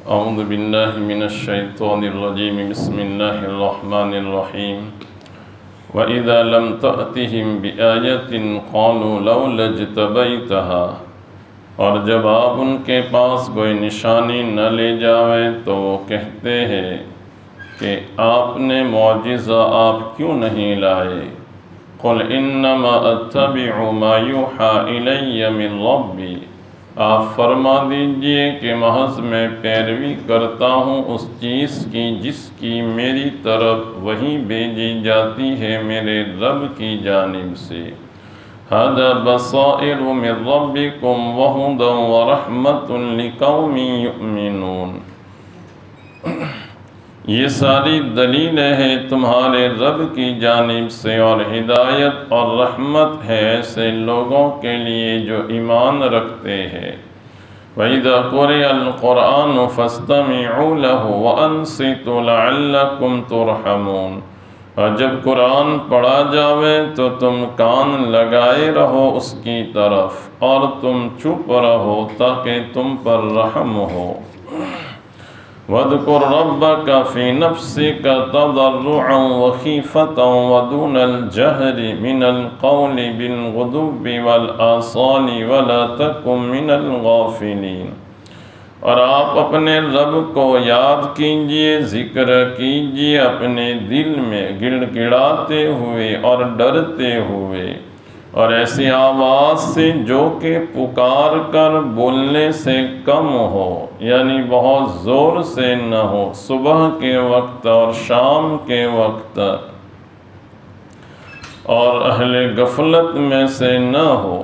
اعوذ باللہ من الشیطان الرجیم بسم اللہ الرحمن الرحیم وَإِذَا لَمْ تَأْتِهِمْ بِآيَةٍ قَالُوا لَوْلَا اجْتَبَيْتَهَا، اور جب آپ ان کے پاس کوئی نشانی نہ لے جاوے تو وہ کہتے ہیں کہ آپ نے معجزہ آپ کیوں نہیں لائے۔ قُلْ إِنَّمَا أَتَّبِعُ مَا يُوحَى إِلَيَّ مِنْ رَبِّي، آپ فرما دیجئے کہ محض میں پیروی کرتا ہوں اس چیز کی جس کی میری طرف وحی بھیجی جاتی ہے میرے رب کی جانب سے۔ هَذَا بَصَائِرُ مِنْ رَبِّكُمْ وَهُدًى وَرَحْمَةٌ لِقَوْمٍ يُؤْمِنُونَ، یہ ساری دلیلیں ہیں تمہارے رب کی جانب سے اور ہدایت اور رحمت ہے ایسے لوگوں کے لیے جو ایمان رکھتے ہیں۔ وَإِذَا قُرِئَ الْقُرْآنُ فَاسْتَمِعُوا لَهُ وَأَنصِتُوا لَعَلَّكُمْ تُرْحَمُونَ، اور جب قرآن پڑھا جاوے تو تم کان لگائے رہو اس کی طرف اور تم چپ رہو تاکہ تم پر رحم ہو۔ وَاذْكُرْ رَبَّكَ فِي نَفْسِكَ تَضَرُّعًا وَخِيفَةً وَدُونَ الْجَهْرِ مِنَ الْقَوْلِ بِالْغُدُوِّ وَالْآصَالِ وَلَا تَكُن مِّنَ الْغَافِلِينَ، اور آپ اپنے رب کو یاد کیجئے، ذکر کیجئے اپنے دل میں گڑ گڑاتے ہوئے اور ڈرتے ہوئے، اور ایسی آواز سے جو کہ پکار کر بولنے سے کم ہو، یعنی بہت زور سے نہ ہو، صبح کے وقت اور شام کے وقت، اور اہل غفلت میں سے نہ ہو۔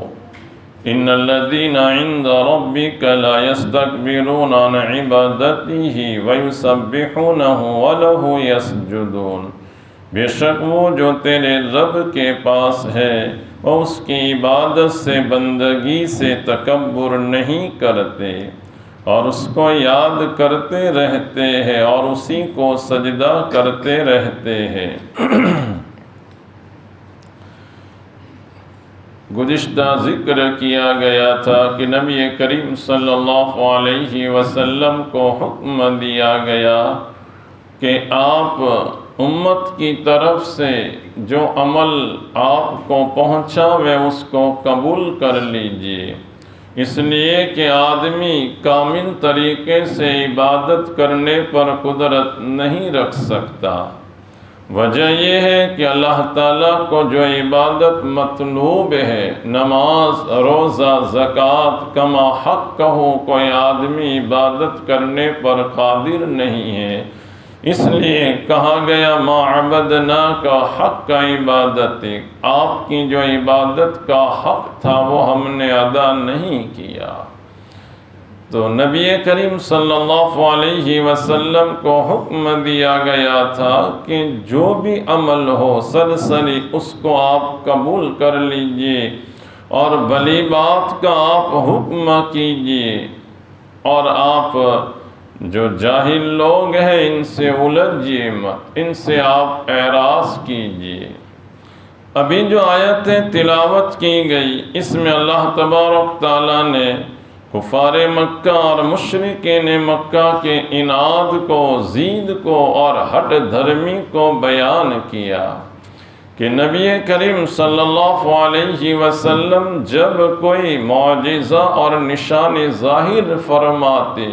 ان الذین عند ربک لا یستکبرون عن عبادتہ ویسبحونہ ولہ یسجدون، بے شک وہ جو تیرے رب کے پاس ہے وہ اس کی عبادت سے بندگی سے تکبر نہیں کرتے اور اس کو یاد کرتے رہتے ہیں اور اسی کو سجدہ کرتے رہتے ہیں۔ گزشتہ ذکر کیا گیا تھا کہ نبی کریم صلی اللہ علیہ وسلم کو حکم دیا گیا کہ آپ امت کی طرف سے جو عمل آپ کو پہنچاوے اس کو قبول کر لیجئے، اس لیے کہ آدمی کامل طریقے سے عبادت کرنے پر قدرت نہیں رکھ سکتا۔ وجہ یہ ہے کہ اللہ تعالیٰ کو جو عبادت مطلوب ہے، نماز، روزہ، زکوٰۃ، کما حق ہو، کوئی آدمی عبادت کرنے پر قادر نہیں ہے، اس لیے کہا گیا ما عبدناک حق عبادت، آپ کی جو عبادت کا حق تھا وہ ہم نے ادا نہیں کیا۔ تو نبی کریم صلی اللہ علیہ وسلم کو حکم دیا گیا تھا کہ جو بھی عمل ہو سرسری اس کو آپ قبول کر لیجئے اور بھلی بات کا آپ حکم کیجئے، اور آپ جو جاہل لوگ ہیں ان سے الجھئے مت، ان سے آپ اعراض کیجئے۔ ابھی جو آیتیں تلاوت کی گئی اس میں اللہ تبارک تعالیٰ نے کفار مکہ اور مشرکین مکہ کے عناد کو، ضد کو اور ہٹ دھرمی کو بیان کیا کہ نبی کریم صلی اللہ علیہ وسلم جب کوئی معجزہ اور نشانی ظاہر فرماتے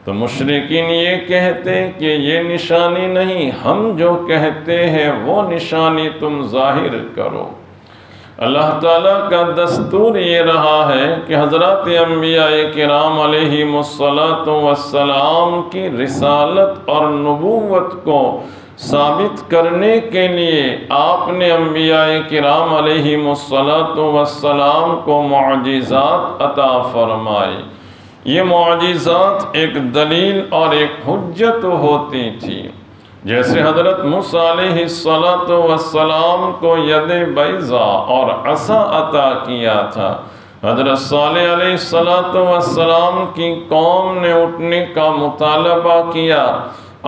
تو مشرکین یہ کہتے کہ یہ نشانی نہیں، ہم جو کہتے ہیں وہ نشانی تم ظاہر کرو۔ اللہ تعالیٰ کا دستور یہ رہا ہے کہ حضرات انبیاء کرام علیہم السلام کی رسالت اور نبوت کو ثابت کرنے کے لیے آپ نے انبیاء کرام علیہم السلام کو معجزات عطا فرمائی۔ یہ معجزات ایک دلیل اور ایک حجت ہوتی تھی، جیسے حضرت موسیٰ علیہ السلام کو ید بیضا اور عصا عطا کیا تھا، حضرت صالح علیہ السلام کی قوم نے اٹھنے کا مطالبہ کیا،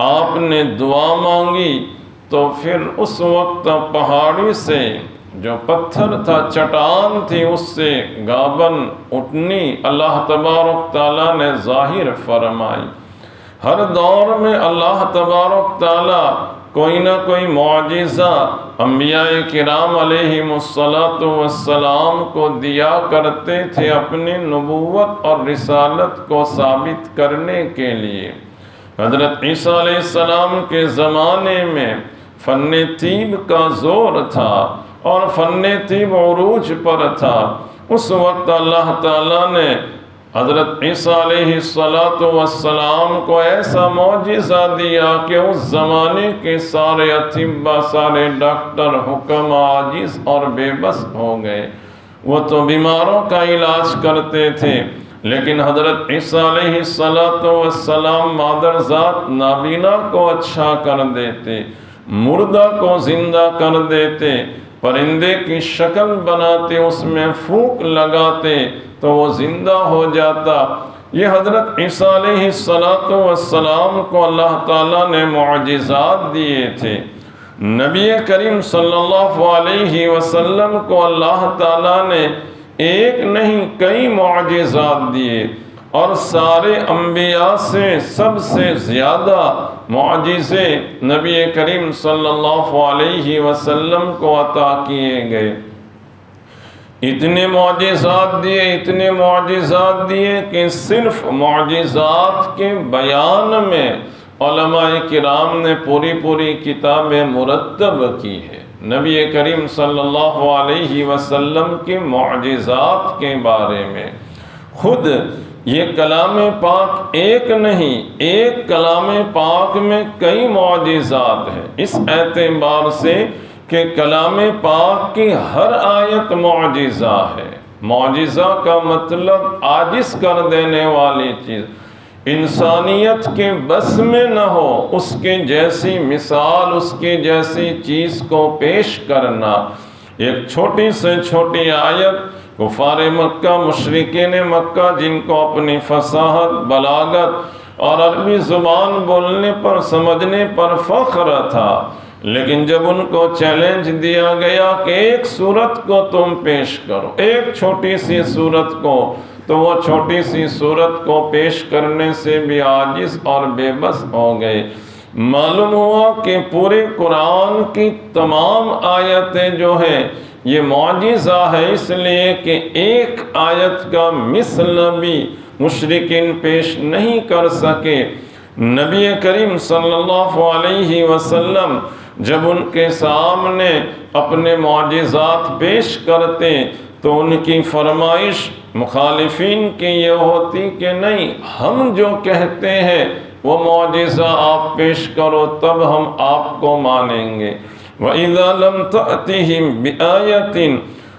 آپ نے دعا مانگی تو پھر اس وقت پہاڑی سے جو پتھر تھا، چٹان تھی، اس سے گابن اٹھنی اللہ تبارک تعالیٰ نے ظاہر فرمائی۔ ہر دور میں اللہ تبارک تعالیٰ کوئی نہ کوئی معجزہ انبیاء کرام علیہم السلام کو دیا کرتے تھے اپنی نبوت اور رسالت کو ثابت کرنے کے لیے۔ حضرت عیسیٰ علیہ السلام کے زمانے میں فن طب کا زور تھا اور فن طب عروج پر تھا۔ اس وقت اللہ تعالیٰ نے حضرت عیسیٰ علیہ السلام کو ایسا معجزہ دیا کہ اس زمانے کے سارے اطباء، سارے ڈاکٹر، حکم عاجز اور بے بس ہو گئے۔ وہ تو بیماروں کا علاج کرتے تھے، لیکن حضرت عیسیٰ علیہ السلام مادرزاد نابینا کو اچھا کر دیتے، مردہ کو زندہ کر دیتے، پرندے کی شکل بناتے، اس میں پھونک لگاتے تو وہ زندہ ہو جاتا۔ یہ حضرت عیسیٰ علیہ السلام کو اللہ تعالیٰ نے معجزات دیے تھے۔ نبی کریم صلی اللہ علیہ وسلم کو اللہ تعالیٰ نے ایک نہیں کئی معجزات دیے، اور سارے انبیاء سے سب سے زیادہ معجزے نبی کریم صلی اللہ علیہ وسلم کو عطا کیے گئے۔ اتنے معجزات دیے کہ صرف معجزات کے بیان میں علماء کرام نے پوری کتابیں مرتب کی ہے نبی کریم صلی اللہ علیہ وسلم کے معجزات کے بارے میں۔ خود یہ کلام پاک ایک نہیں، ایک کلام پاک میں کئی معجزات ہیں، اس اعتبار سے کہ کلام پاک کی ہر آیت معجزہ ہے۔ معجزہ کا مطلب عاجز کر دینے والی چیز، انسانیت کے بس میں نہ ہو اس کے جیسی مثال، اس کے جیسی چیز کو پیش کرنا۔ ایک چھوٹی سے چھوٹی آیت کفار مکہ، مشرکین مکہ، جن کو اپنی فصاحت، بلاغت اور عربی زبان بولنے پر، سمجھنے پر فخر تھا، لیکن جب ان کو چیلنج دیا گیا کہ ایک سورت کو تم پیش کرو، ایک چھوٹی سی سورت کو، تو وہ چھوٹی سی سورت کو پیش کرنے سے بھی عاجز اور بے بس ہو گئے۔ معلوم ہوا کہ پورے قرآن کی تمام آیتیں جو ہیں یہ معجزہ ہے، اس لیے کہ ایک آیت کا مثل بھی مشرکین پیش نہیں کر سکے۔ نبی کریم صلی اللہ علیہ وسلم جب ان کے سامنے اپنے معجزات پیش کرتے تو ان کی فرمائش مخالفین کی یہ ہوتی کہ نہیں، ہم جو کہتے ہیں وہ معجزہ آپ پیش کرو تب ہم آپ کو مانیں گے۔ وَإِذَا لَمْ تَأْتِهِمْ بِآيَةٍ،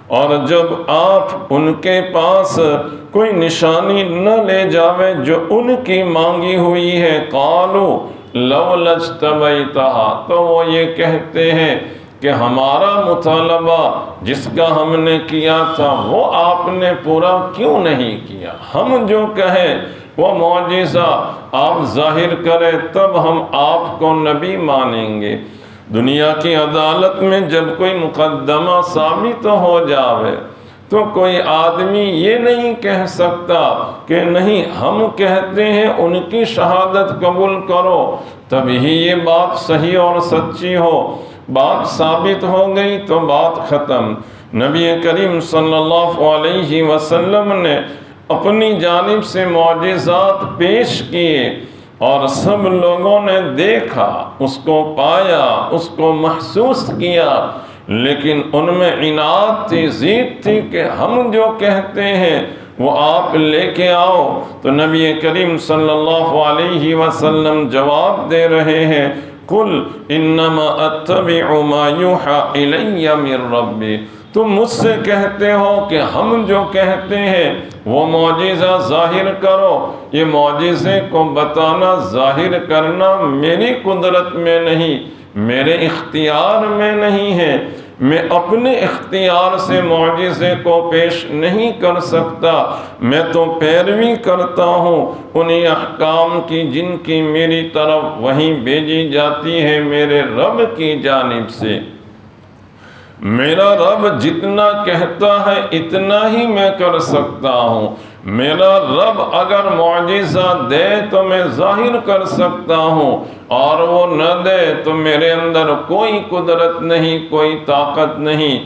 اور جب آپ ان کے پاس کوئی نشانی نہ لے جاوے جو ان کی مانگی ہوئی ہے، قَالُوا لَوْلَا اجْتَبَيْتَهَا، تو وہ یہ کہتے ہیں کہ ہمارا مطالبہ جس کا ہم نے کیا تھا وہ آپ نے پورا کیوں نہیں کیا؟ ہم جو کہیں وہ معجزہ آپ ظاہر کریں تب ہم آپ کو نبی مانیں گے۔ دنیا کی عدالت میں جب کوئی مقدمہ ثابت ہو جاوے تو کوئی آدمی یہ نہیں کہہ سکتا کہ نہیں، ہم کہتے ہیں ان کی شہادت قبول کرو تبھی یہ بات صحیح اور سچی ہو۔ بات ثابت ہو گئی تو بات ختم۔ نبی کریم صلی اللہ علیہ وسلم نے اپنی جانب سے معجزات پیش کیے اور سب لوگوں نے دیکھا، اس کو پایا، اس کو محسوس کیا، لیکن ان میں عناد تھی، ضد تھی کہ ہم جو کہتے ہیں وہ آپ لے کے آؤ۔ تو نبی کریم صلی اللہ علیہ وسلم جواب دے رہے ہیں، قُلْ إِنَّمَا أَتَّبِعُ مَا يُوحَى إِلَيَّ مِن رَبِّي، تم مجھ سے کہتے ہو کہ ہم جو کہتے ہیں وہ معجزہ ظاہر کرو۔ یہ معجزے کو بتانا، ظاہر کرنا میری قدرت میں نہیں، میرے اختیار میں نہیں ہے۔ میں اپنے اختیار سے معجزے کو پیش نہیں کر سکتا، میں تو پیروی کرتا ہوں انہی احکام کی جن کی میری طرف وحی بھیجی جاتی ہے میرے رب کی جانب سے۔ میرا رب جتنا کہتا ہے اتنا ہی میں کر سکتا ہوں۔ میرا رب اگر معجزہ دے تو میں ظاہر کر سکتا ہوں، اور وہ نہ دے تو میرے اندر کوئی قدرت نہیں، کوئی طاقت نہیں۔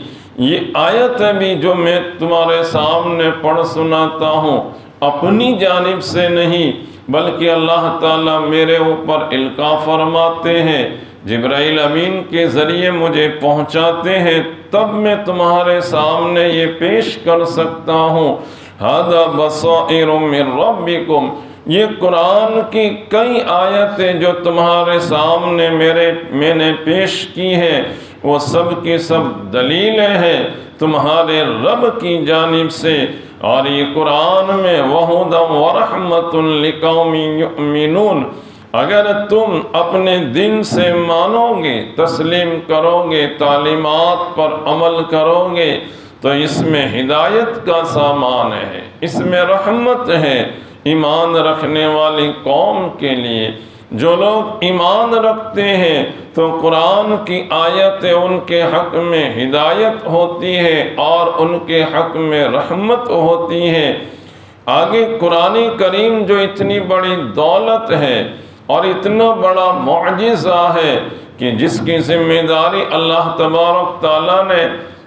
یہ آیت بھی جو میں تمہارے سامنے پڑھ سناتا ہوں اپنی جانب سے نہیں، بلکہ اللہ تعالیٰ میرے اوپر القاء فرماتے ہیں، جبرائیل امین کے ذریعے مجھے پہنچاتے ہیں، تب میں تمہارے سامنے یہ پیش کر سکتا ہوں۔ ھذا بصائر من ربکم، یہ قرآن کی کئی آیتیں جو تمہارے سامنے میں نے پیش کی ہیں، وہ سب کی سب دلیلیں ہیں تمہارے رب کی جانب سے، اور یہ قرآن میں وَھُدًى وَرَحْمَةٌ لِقَوْمٍ يُؤْمِنُونَ، اگر تم اپنے دل سے مانو گے، تسلیم کرو گے، تعلیمات پر عمل کرو گے، تو اس میں ہدایت کا سامان ہے، اس میں رحمت ہے ایمان رکھنے والی قوم کے لیے۔ جو لوگ ایمان رکھتے ہیں تو قرآن کی آیتیں ان کے حق میں ہدایت ہوتی ہے اور ان کے حق میں رحمت ہوتی ہے۔ آگے قرآن کریم جو اتنی بڑی دولت ہے اور اتنا بڑا معجزہ ہے کہ جس کی ذمہ داری اللہ تبارک تعالیٰ نے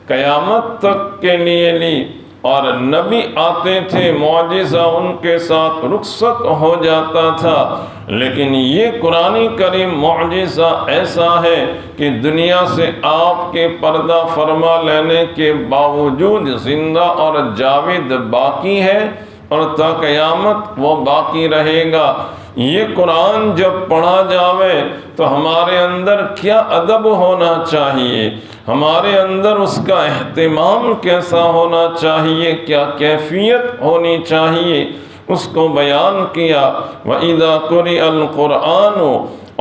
قیامت تک کے لیے لی، اور نبی آتے تھے معجزہ ان کے ساتھ رخصت ہو جاتا تھا، لیکن یہ قرآن کریم معجزہ ایسا ہے کہ دنیا سے آپ کے پردہ فرما لینے کے باوجود زندہ اور جاوید باقی ہے، اور تا قیامت وہ باقی رہے گا۔ یہ قرآن جب پڑھا جاوے تو ہمارے اندر کیا ادب ہونا چاہیے، ہمارے اندر اس کا اہتمام کیسا ہونا چاہیے، کیا کیفیت ہونی چاہیے، اس کو بیان کیا۔ وَإِذَا قُرِئَ الْقُرْآنُ،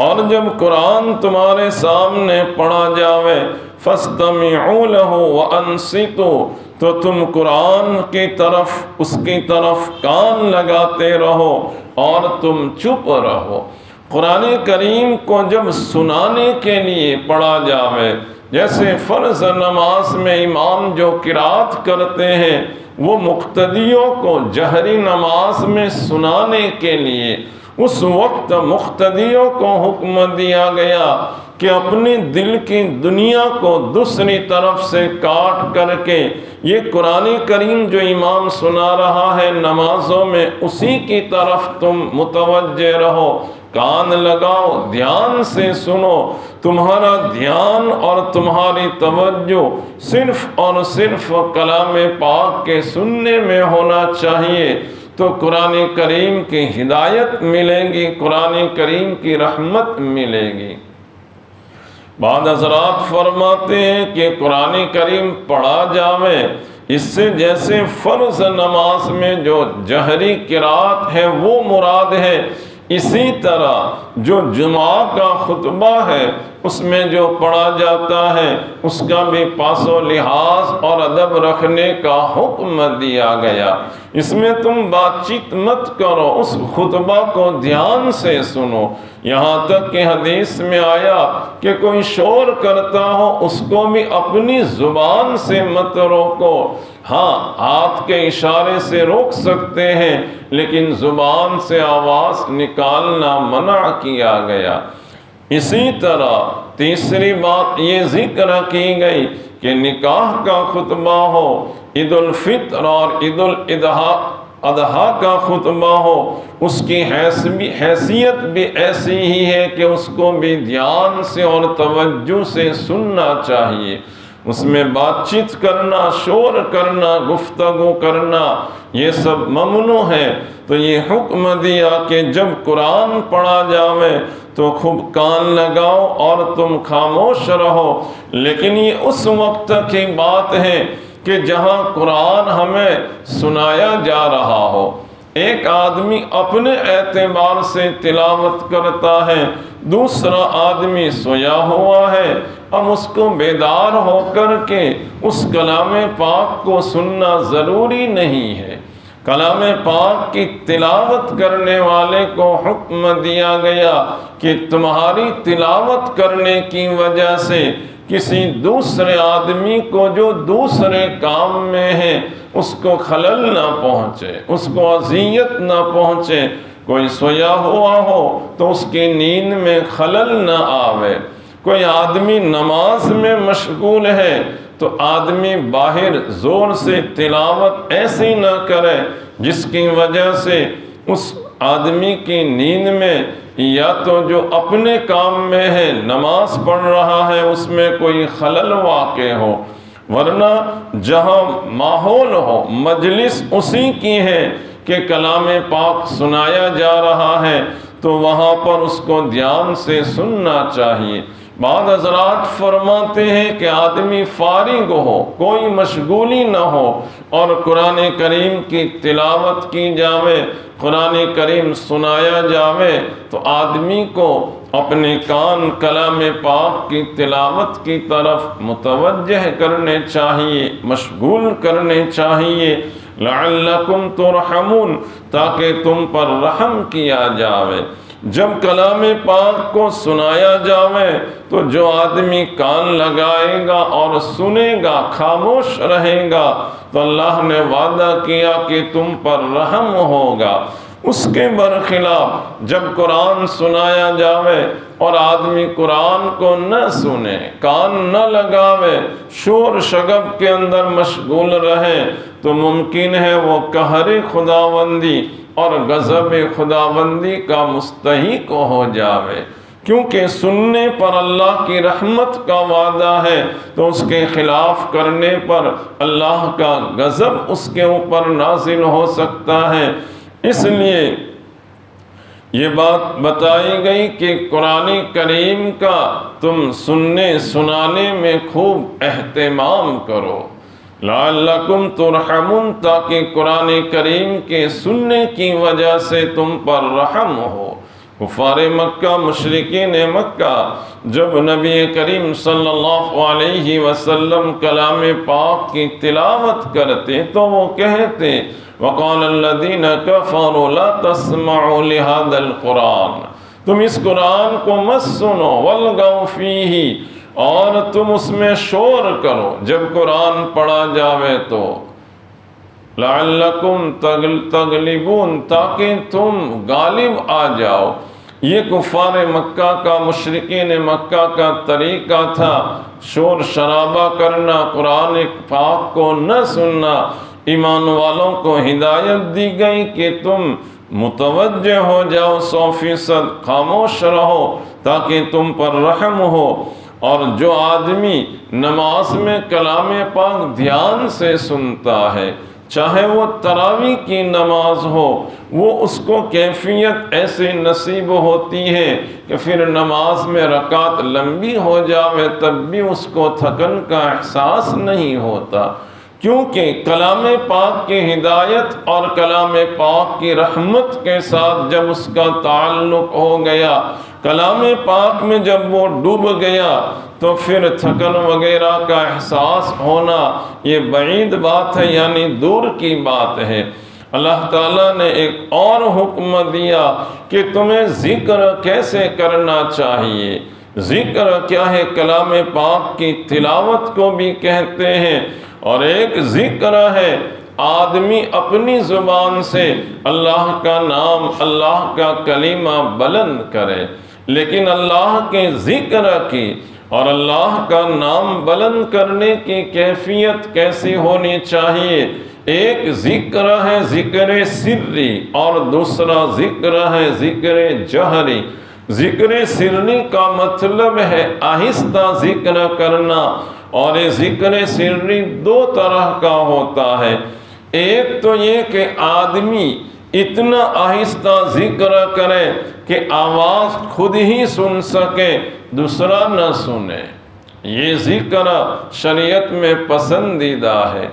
اور جب قرآن تمہارے سامنے پڑھا جاوے، فَاسْتَمِعُوا لَهُ وَأَنصِتُوا، تو تم قرآن کی طرف، اس کی طرف کان لگاتے رہو اور تم چپ رہو۔ قرآن کریم کو جب سنانے کے لیے پڑھا جاوے، جیسے فرض نماز میں امام جو قرات کرتے ہیں، وہ مقتدیوں کو جہری نماز میں سنانے کے لیے اس وقت مقتدیوں کو حکم دیا گیا کہ اپنے دل کی دنیا کو دوسری طرف سے کاٹ کر کے یہ قرآن کریم جو امام سنا رہا ہے نمازوں میں، اسی کی طرف تم متوجہ رہو، کان لگاؤ، دھیان سے سنو۔ تمہارا دھیان اور تمہاری توجہ صرف اور صرف کلام پاک کے سننے میں ہونا چاہیے، تو قرآن کریم کی ہدایت ملے گی، قرآن کریم کی رحمت ملے گی۔ بعض حضرات فرماتے ہیں کہ قرآن کریم پڑھا جاوے، اس سے جیسے فرض نماز میں جو جہری قرات ہے وہ مراد ہے، اسی طرح جو جمعہ کا خطبہ ہے اس میں جو پڑھا جاتا ہے اس کا بھی پاس و لحاظ اور ادب رکھنے کا حکم دیا گیا۔ اس میں تم بات چیت مت کرو، اس خطبہ کو دھیان سے سنو۔ یہاں تک کہ حدیث میں آیا کہ کوئی شور کرتا ہو اس کو بھی اپنی زبان سے مت روکو، ہاں ہاتھ کے اشارے سے روک سکتے ہیں لیکن زبان سے آواز نکالنا منع کیا گیا۔ اسی طرح تیسری بات یہ ذکر کی گئی کہ نکاح کا خطبہ ہو، عید الفطر اور عید الاضحیٰ کا خطبہ ہو، اس کی حیثیت بھی ایسی ہی ہے کہ اس کو بھی دھیان سے اور توجہ سے سننا چاہیے۔ اس میں بات چیت کرنا، شور کرنا، گفتگو کرنا یہ سب ممنوع ہے۔ تو یہ حکم دیا کہ جب قرآن پڑھا جاوے تو خوب کان لگاؤ اور تم خاموش رہو، لیکن یہ اس وقت کی بات ہے کہ جہاں قرآن ہمیں سنایا جا رہا ہو۔ ایک آدمی اپنے اعتبار سے تلاوت کرتا ہے، دوسرا آدمی سویا ہوا ہے، اب اس کو بیدار ہو کر کے اس کلام پاک کو سننا ضروری نہیں ہے۔ کلام پاک کی تلاوت کرنے والے کو حکم دیا گیا کہ تمہاری تلاوت کرنے کی وجہ سے کسی دوسرے آدمی کو جو دوسرے کام میں ہے اس کو خلل نہ پہنچے، اس کو اذیت نہ پہنچے۔ کوئی سویا ہوا ہو تو اس کی نیند میں خلل نہ آوے، کوئی آدمی نماز میں مشغول ہے تو آدمی باہر زور سے تلاوت ایسی نہ کرے جس کی وجہ سے اس آدمی کی نیند میں یا تو جو اپنے کام میں ہے نماز پڑھ رہا ہے اس میں کوئی خلل واقع ہو، ورنہ جہاں ماحول ہو، مجلس اسی کی ہے کہ کلام پاک سنایا جا رہا ہے تو وہاں پر اس کو دھیان سے سننا چاہیے۔ بعض حضرات فرماتے ہیں کہ آدمی فارغ ہو، کوئی مشغولی نہ ہو اور قرآن کریم کی تلاوت کی جاوے، قرآن کریم سنایا جاوے تو آدمی کو اپنے کان کلام پاک کی تلاوت کی طرف متوجہ کرنے چاہیے، مشغول کرنے چاہیے، لعلکم ترحمون، تاکہ تم پر رحم کیا جاوے۔ جب کلام پاک کو سنایا جاوے تو جو آدمی کان لگائے گا اور سنے گا، خاموش رہے گا تو اللہ نے وعدہ کیا کہ تم پر رحم ہوگا۔ اس کے برخلاف جب قرآن سنایا جاوے اور آدمی قرآن کو نہ سنے، کان نہ لگاوے، شور شغب کے اندر مشغول رہے تو ممکن ہے وہ قہر خداوندی اور غضب خداوندی کا مستحق ہو جاوے، کیونکہ سننے پر اللہ کی رحمت کا وعدہ ہے تو اس کے خلاف کرنے پر اللہ کا غضب اس کے اوپر نازل ہو سکتا ہے۔ اس لیے یہ بات بتائی گئی کہ قرآن کریم کا تم سننے سنانے میں خوب اہتمام کرو، لعلکم ترحمون، تاکہ قرآن کریم کے سننے کی وجہ سے تم پر رحم ہو۔ کفار مکہ، مشرکین مکہ جب نبی کریم صلی اللہ علیہ وسلم کلام پاک کی تلاوت کرتے تو وہ کہتے وَقَالَ الَّذِينَ كَفَرُوا لَا تَسْمَعُوا لِهَذَا الْقُرْآنِ، تم اس قرآن کو مت سنو، وَالْغَوْا فِيهِ، اور تم اس میں شور کرو جب قرآن پڑھا جاوے تو، لَعَلَّكُمْ تَغْلِبُونَ، تاکہ تم غالب آ جاؤ۔ یہ کفار مکہ کا، مشرکین مکہ کا طریقہ تھا، شور شرابہ کرنا، قرآن پاک کو نہ سننا۔ ایمان والوں کو ہدایت دی گئی کہ تم متوجہ ہو جاؤ، 100% خاموش رہو تاکہ تم پر رحم ہو۔ اور جو آدمی نماز میں کلام پاک دھیان سے سنتا ہے، چاہے وہ تراویح کی نماز ہو، وہ اس کو کیفیت ایسے نصیب ہوتی ہے کہ پھر نماز میں رکعت لمبی ہو جاوے تب بھی اس کو تھکن کا احساس نہیں ہوتا، کیونکہ کلام پاک کی ہدایت اور کلام پاک کی رحمت کے ساتھ جب اس کا تعلق ہو گیا، کلام پاک میں جب وہ ڈوب گیا تو پھر تھکن وغیرہ کا احساس ہونا یہ بعید بات ہے، یعنی دور کی بات ہے۔ اللہ تعالیٰ نے ایک اور حکم دیا کہ تمہیں ذکر کیسے کرنا چاہیے۔ ذکر کیا ہے؟ کلام پاک کی تلاوت کو بھی کہتے ہیں، اور ایک ذکر ہے آدمی اپنی زبان سے اللہ کا نام، اللہ کا کلمہ بلند کرے، لیکن اللہ کے ذکر کی اور اللہ کا نام بلند کرنے کی کیفیت کیسی ہونی چاہیے؟ ایک ذکر ہے ذکر سری اور دوسرا ذکر ہے ذکر جہری۔ ذکر سری کا مطلب ہے آہستہ ذکر کرنا، اور یہ ذکر سری دو طرح کا ہوتا ہے۔ ایک تو یہ کہ آدمی اتنا آہستہ ذکر کرے کہ آواز خود ہی سن سکے، دوسرا نہ سنے، یہ ذکر شریعت میں پسندیدہ ہے۔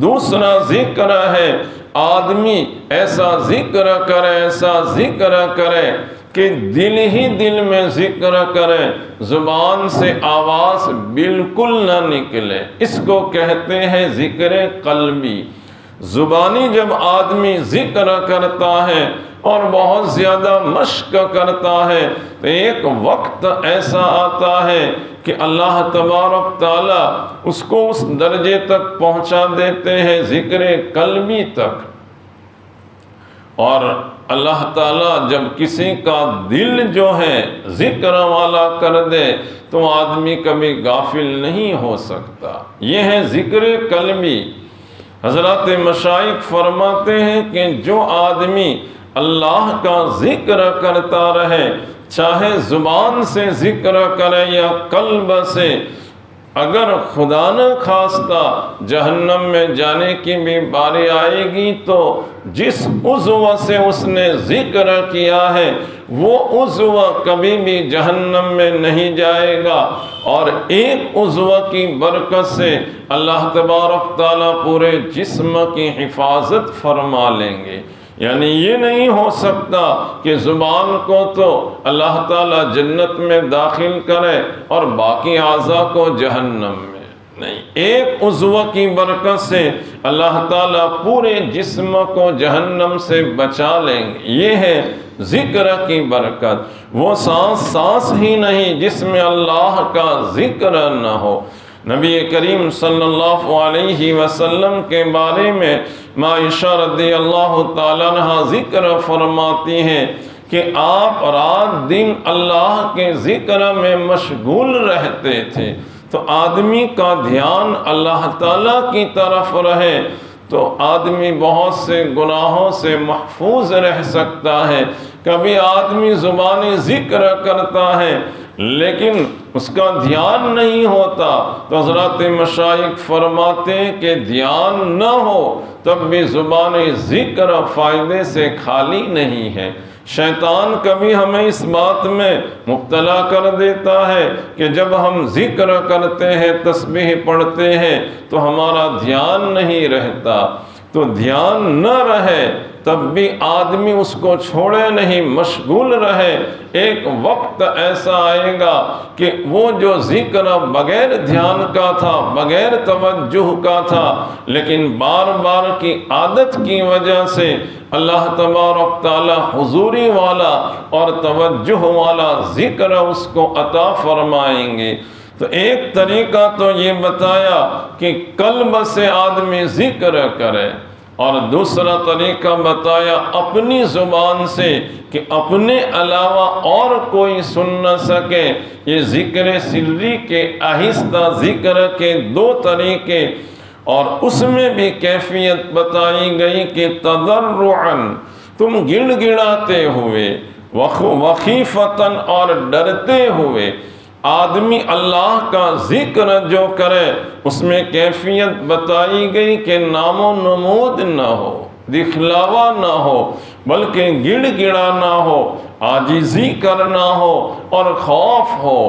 دوسرا ذکر ہے آدمی ایسا ذکر کرے، ایسا ذکر کرے کہ دل ہی دل میں ذکر کرے، زبان سے آواز بالکل نہ نکلے، اس کو کہتے ہیں ذکر قلبی۔ زبانی جب آدمی ذکر کرتا ہے اور بہت زیادہ مشق کرتا ہے تو ایک وقت ایسا آتا ہے کہ اللہ تبارک تعالیٰ اس کو اس درجے تک پہنچا دیتے ہیں ذکر قلبی تک۔ اور اللہ تعالیٰ جب کسی کا دل جو ہے ذکر والا کر دے تو آدمی کبھی غافل نہیں ہو سکتا۔ یہ ہے ذکر قلبی۔ حضرات مشائخ فرماتے ہیں کہ جو آدمی اللہ کا ذکر کرتا رہے، چاہے زبان سے ذکر کرے یا قلب سے، اگر خدا نہ خواستہ جہنم میں جانے کی بھی باری آئے گی تو جس عضو سے اس نے ذکر کیا ہے وہ عضو کبھی بھی جہنم میں نہیں جائے گا، اور ایک عضو کی برکت سے اللہ تبارک تعالیٰ پورے جسم کی حفاظت فرما لیں گے۔ یعنی یہ نہیں ہو سکتا کہ زبان کو تو اللہ تعالیٰ جنت میں داخل کرے اور باقی اعضاء کو جہنم میں، نہیں، ایک عضو کی برکت سے اللہ تعالیٰ پورے جسم کو جہنم سے بچا لیں گے۔ یہ ہے ذکر کی برکت۔ وہ سانس ہی نہیں جس میں اللہ کا ذکر نہ ہو۔ نبی کریم صلی اللہ علیہ وسلم کے بارے میں عائشہ رضی اللہ تعالیٰ عنہا ذکر فرماتی ہیں کہ آپ رات دن اللہ کے ذکر میں مشغول رہتے تھے۔ تو آدمی کا دھیان اللہ تعالیٰ کی طرف رہے تو آدمی بہت سے گناہوں سے محفوظ رہ سکتا ہے۔ کبھی آدمی زبانی ذکر کرتا ہے لیکن اس کا دھیان نہیں ہوتا تو حضرات مشائخ فرماتے ہیں کہ دھیان نہ ہو تب بھی زبانی ذکر فائدے سے خالی نہیں ہے۔ شیطان کبھی ہمیں اس بات میں مبتلا کر دیتا ہے کہ جب ہم ذکر کرتے ہیں، تسبیح پڑھتے ہیں تو ہمارا دھیان نہیں رہتا۔ تو دھیان نہ رہے تب بھی آدمی اس کو چھوڑے نہیں، مشغول رہے۔ ایک وقت ایسا آئے گا کہ وہ جو ذکر بغیر دھیان کا تھا، بغیر توجہ کا تھا، لیکن بار بار کی عادت کی وجہ سے اللہ تبارک تعالی حضوری والا اور توجہ والا ذکر اس کو عطا فرمائیں گے۔ تو ایک طریقہ تو یہ بتایا کہ قلب سے آدمی ذکر کرے، اور دوسرا طریقہ بتایا اپنی زبان سے کہ اپنے علاوہ اور کوئی سن نہ سکے۔ یہ ذکر سری کے آہستہ ذکر کے دو طریقے، اور اس میں بھی کیفیت بتائی گئی کہ تضرعاً، تم گڑ گڑاتے ہوئے، وخیفتاً، اور ڈرتے ہوئے۔ آدمی اللہ کا ذکر جو کرے اس میں کیفیت بتائی گئی کہ نام و نمود نہ ہو، دکھلاوا نہ ہو، بلکہ گڑ گڑانا ہو، عاجزی کرنا ہو اور خوف ہو۔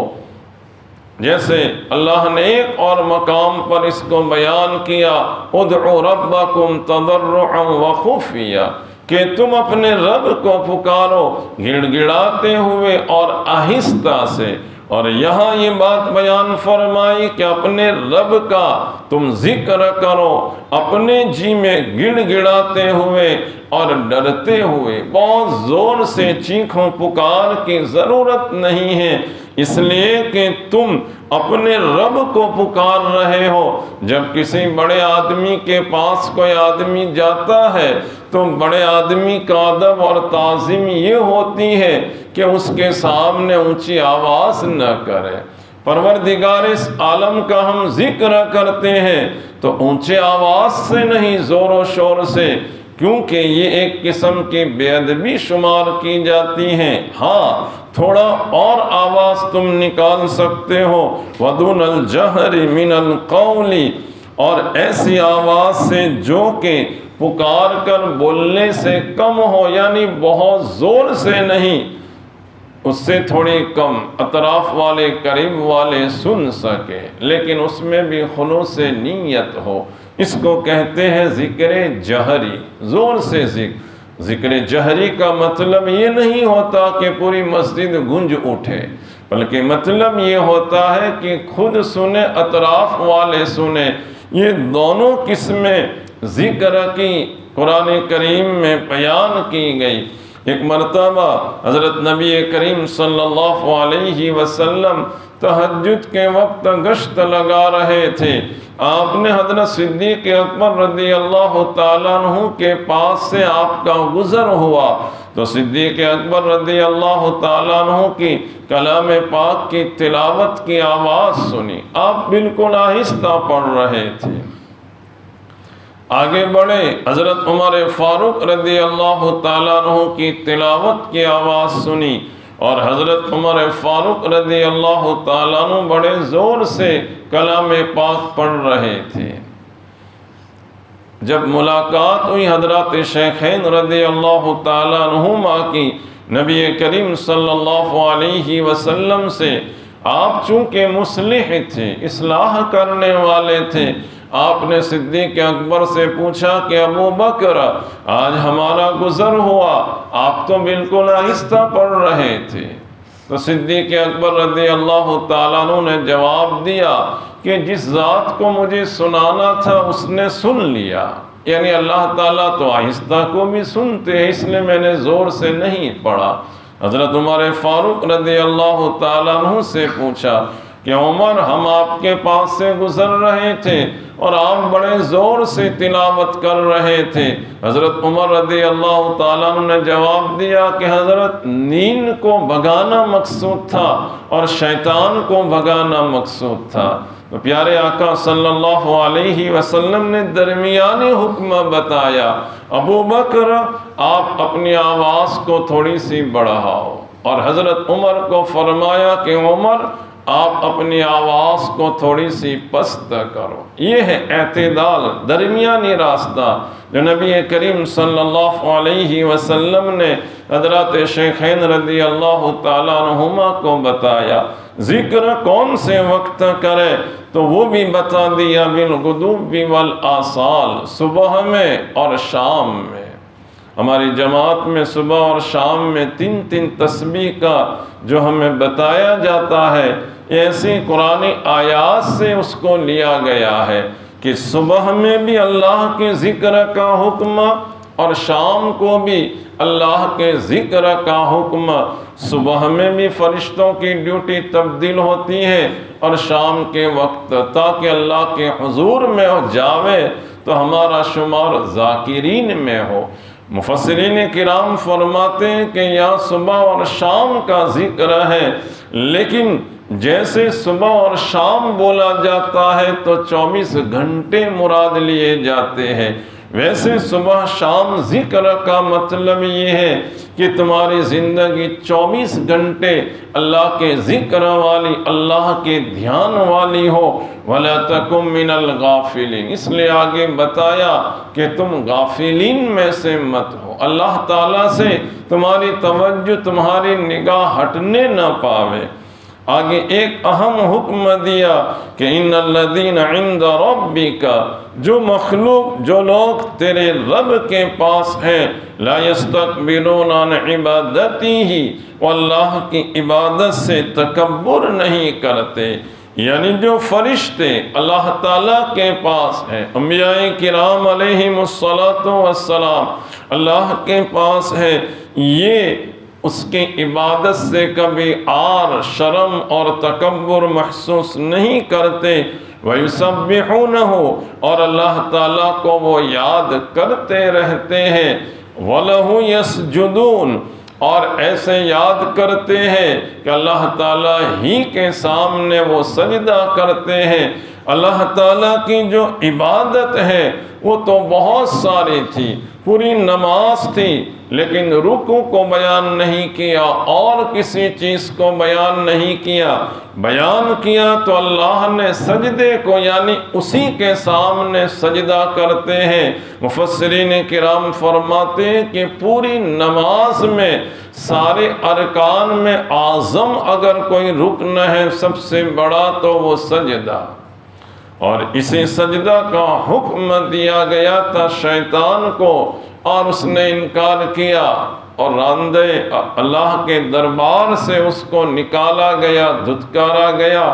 جیسے اللہ نے ایک اور مقام پر اس کو بیان کیا، ادعوا ربکم تضرعا وخفیا، کہ تم اپنے رب کو پکارو گڑ گڑاتے ہوئے اور آہستہ سے۔ اور یہاں یہ بات بیان فرمائی کہ اپنے رب کا تم ذکر کرو اپنے جی میں گڑ گڑاتے ہوئے اور ڈرتے ہوئے۔ بہت زور سے چیخوں پکار کی ضرورت نہیں ہے، اس لیے کہ تم اپنے رب کو پکار رہے ہو۔ جب کسی بڑے آدمی کے پاس کوئی آدمی جاتا ہے تو بڑے آدمی کا ادب اور تعظیم یہ ہوتی ہے کہ اس کے سامنے اونچی آواز نہ کرے۔ پروردگار اس عالم کا ہم ذکر کرتے ہیں تو اونچے آواز سے نہیں، زور و شور سے، کیونکہ یہ ایک قسم کی بے ادبی شمار کی جاتی ہیں۔ ہاں، تھوڑا اور آواز تم نکال سکتے ہو، وَدُونَ الْجَهْرِ مِنَ الْقَوْلِ، اور ایسی آواز سے جو کہ پکار کر بولنے سے کم ہو، یعنی بہت زور سے نہیں، اس سے تھوڑی کم، اطراف والے قریب والے سن سکے، لیکن اس میں بھی خلوص نیت ہو۔ اس کو کہتے ہیں ذکر جہری، زور سے ذکر جہری کا مطلب یہ نہیں ہوتا کہ پوری مسجد گونج اٹھے، بلکہ مطلب یہ ہوتا ہے کہ خود سنے، اطراف والے سنے۔ یہ دونوں قسمیں ذکر کی قرآن کریم میں بیان کی گئی۔ ایک مرتبہ حضرت نبی کریم صلی اللہ علیہ وسلم تہجد کے وقت گشت لگا رہے تھے۔ آپ نے حضرت صدیق اکبر رضی اللہ تعالیٰ عنہ کے پاس سے آپ کا گزر ہوا تو صدیق اکبر رضی اللہ تعالیٰ عنہ کی کلام پاک کی تلاوت کی آواز سنی۔ آپ بالکل آہستہ پڑھ رہے تھے۔ آگے بڑھے، حضرت عمر فاروق رضی اللہ تعالیٰ عنہ کی تلاوت کی آواز سنی اور حضرت عمر فاروق رضی اللہ تعالیٰ عنہ بڑے زور سے کلام پاک پڑھ رہے تھے۔ جب ملاقات ہوئی حضرات شیخین رضی اللہ تعالیٰ عنہما کی نبی کریم صلی اللہ علیہ وسلم سے، آپ چونکہ مصلح تھے، اصلاح کرنے والے تھے، آپ نے صدیق اکبر سے پوچھا کہ ابو بکر آج ہمارا گزر ہوا، آپ تو بالکل آہستہ پڑھ رہے تھے۔ تو صدیق اکبر رضی اللہ تعالیٰ عنہ نے جواب دیا کہ جس ذات کو مجھے سنانا تھا اس نے سن لیا، یعنی اللہ تعالیٰ تو آہستہ کو بھی سنتے ہیں، اس لیے میں نے زور سے نہیں پڑھا۔ حضرت عمر فاروق رضی اللہ تعالیٰ عنہ سے پوچھا کہ عمر، ہم آپ کے پاس سے گزر رہے تھے اور آپ بڑے زور سے تلاوت کر رہے تھے۔ حضرت عمر رضی اللہ تعالیٰ عنہ نے جواب دیا کہ حضرت نیند کو بھگانا مقصود تھا اور شیطان کو بھگانا مقصود تھا۔ تو پیارے آقا صلی اللہ علیہ وسلم نے درمیانی حکم بتایا، ابو بکر آپ اپنی آواز کو تھوڑی سی بڑھاؤ، اور حضرت عمر کو فرمایا کہ عمر آپ اپنی آواز کو تھوڑی سی پست کرو۔ یہ ہے اعتدال، درمیانی راستہ جو نبی کریم صلی اللہ علیہ وسلم نے حضرات شیخین رضی اللہ تعالیٰ عنہما کو بتایا۔ ذکر کون سے وقت کرے تو وہ بھی بتا دیا، بالغدو والآصال، صبح میں اور شام میں۔ ہماری جماعت میں صبح اور شام میں 3 تسبیح کا جو ہمیں بتایا جاتا ہے، ایسی قرآن آیات سے اس کو لیا گیا ہے کہ صبح میں بھی اللہ کے ذکر کا حکم اور شام کو بھی اللہ کے ذکر کا حکم۔ صبح میں بھی فرشتوں کی ڈیوٹی تبدیل ہوتی ہے اور شام کے وقت، تاکہ اللہ کے حضور میں جاوے تو ہمارا شمار ذاکرین میں ہو۔ مفسرین کرام فرماتے ہیں کہ یہاں صبح اور شام کا ذکر ہے، لیکن جیسے صبح اور شام بولا جاتا ہے تو 24 گھنٹے مراد لیے جاتے ہیں، ویسے صبح شام ذکر کا مطلب یہ ہے کہ تمہاری زندگی 24 گھنٹے اللہ کے ذکر والی، اللہ کے دھیان والی ہو۔ وَلَا تَكُن مِّنَ الْغَافِلِينَ، اس لیے آگے بتایا کہ تم غافلین میں سے مت ہو، اللہ تعالیٰ سے تمہاری توجہ، تمہاری نگاہ ہٹنے نہ پاوے۔ آگے ایک اہم حکم دیا کہ ان الذین عند ربک، جو مخلوق، جو لوگ تیرے رب کے پاس ہیں، لا یستکبرون عن عبادتہ، وہ اللہ کی عبادت سے تکبر نہیں کرتے، یعنی جو فرشتے اللہ تعالیٰ کے پاس ہیں، انبیاء کرام علیہم السلام اللہ کے پاس ہیں، یہ اس کی عبادت سے کبھی عار، شرم اور تکبر محسوس نہیں کرتے۔ وَيُسَبِّحُونَهُ، اور اللہ تعالیٰ کو وہ یاد کرتے رہتے ہیں۔ وَلَهُ يَسْجُدُونَ، اور ایسے یاد کرتے ہیں کہ اللہ تعالیٰ ہی کے سامنے وہ سجدہ کرتے ہیں۔ اللہ تعالیٰ کی جو عبادت ہے وہ تو بہت ساری تھی، پوری نماز تھی، لیکن رکوع کو بیان نہیں کیا اور کسی چیز کو بیان نہیں کیا۔ بیان کیا تو اللہ نے سجدے کو، یعنی اسی کے سامنے سجدہ کرتے ہیں۔ مفسرین کرام فرماتے ہیں کہ پوری نماز میں سارے ارکان میں اعظم اگر کوئی رکن ہے، سب سے بڑا تو وہ سجدہ، اور اسی سجدہ کا حکم دیا گیا تھا شیطان کو، اور اس نے انکار کیا اور راندے اللہ کے دربار سے اس کو نکالا گیا، دھتکارا گیا۔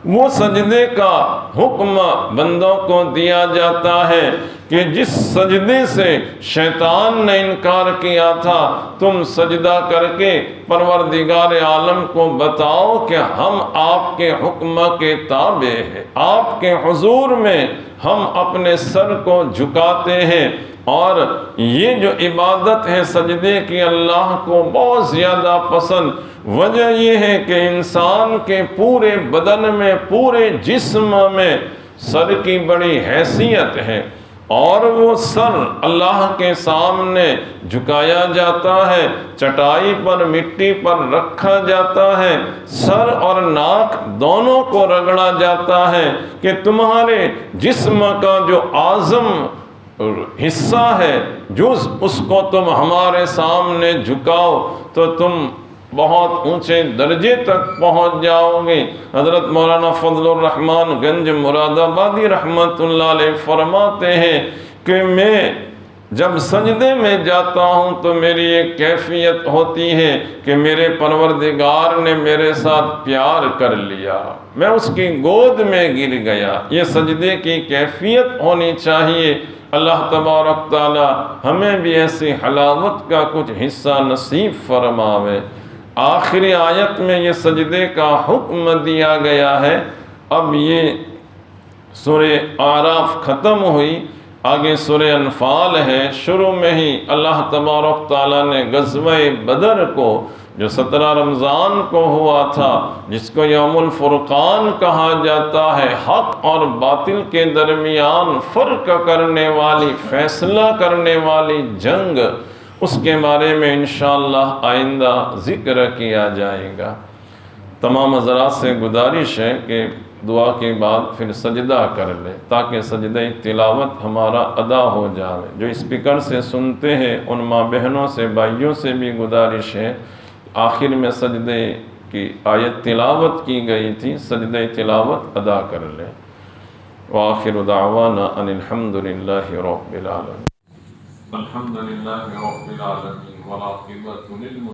وہ سجدے کا حکم بندوں کو دیا جاتا ہے کہ جس سجدے سے شیطان نے انکار کیا تھا، تم سجدہ کر کے پروردگار عالم کو بتاؤ کہ ہم آپ کے حکم کے تابع ہیں، آپ کے حضور میں ہم اپنے سر کو جھکاتے ہیں۔ اور یہ جو عبادت ہے سجدے کی اللہ کو بہت زیادہ پسند، وجہ یہ ہے کہ انسان کے پورے بدن میں، پورے جسم میں سر کی بڑی حیثیت ہے، اور وہ سر اللہ کے سامنے جھکایا جاتا ہے، چٹائی پر مٹی پر رکھا جاتا ہے، سر اور ناک دونوں کو رگڑا جاتا ہے کہ تمہارے جسم کا جو اعظم حصہ ہے جز، اس کو تم ہمارے سامنے جھکاؤ تو تم بہت اونچے درجے تک پہنچ جاؤ گے۔ حضرت مولانا فضل الرحمن گنج مراد آبادی رحمت اللہ علیہ فرماتے ہیں کہ میں جب سجدے میں جاتا ہوں تو میری ایک کیفیت ہوتی ہے کہ میرے پروردگار نے میرے ساتھ پیار کر لیا، میں اس کی گود میں گر گیا۔ یہ سجدے کی کیفیت ہونی چاہیے۔ اللہ تبارک تعالی ہمیں بھی ایسی حلاوت کا کچھ حصہ نصیب فرماوے۔ آخری آیت میں یہ سجدے کا حکم دیا گیا ہے۔ اب یہ سورہ اعراف ختم ہوئی، آگے سورہ انفال ہے۔ شروع میں ہی اللہ تبارک تعالیٰ نے غزوہ بدر کو، جو 17 رمضان کو ہوا تھا، جس کو یوم الفرقان کہا جاتا ہے، حق اور باطل کے درمیان فرق کرنے والی، فیصلہ کرنے والی جنگ، اس کے بارے میں انشاءاللہ آئندہ ذکر کیا جائے گا۔ تمام حضرات سے گزارش ہے کہ دعا کے بعد پھر سجدہ کر لے تاکہ سجدہ تلاوت ہمارا ادا ہو جائے۔ جو اسپیکر سے سنتے ہیں ان ماں بہنوں سے، بھائیوں سے بھی گزارش ہے، آخر میں سجدے کی آیت تلاوت کی گئی تھی، سجدہ تلاوت ادا کر لے۔ وآخر دعوانا ان الحمدللہ رب العالمین۔ الحمدللہ رب العالمین والعاقبۃ للمتقین۔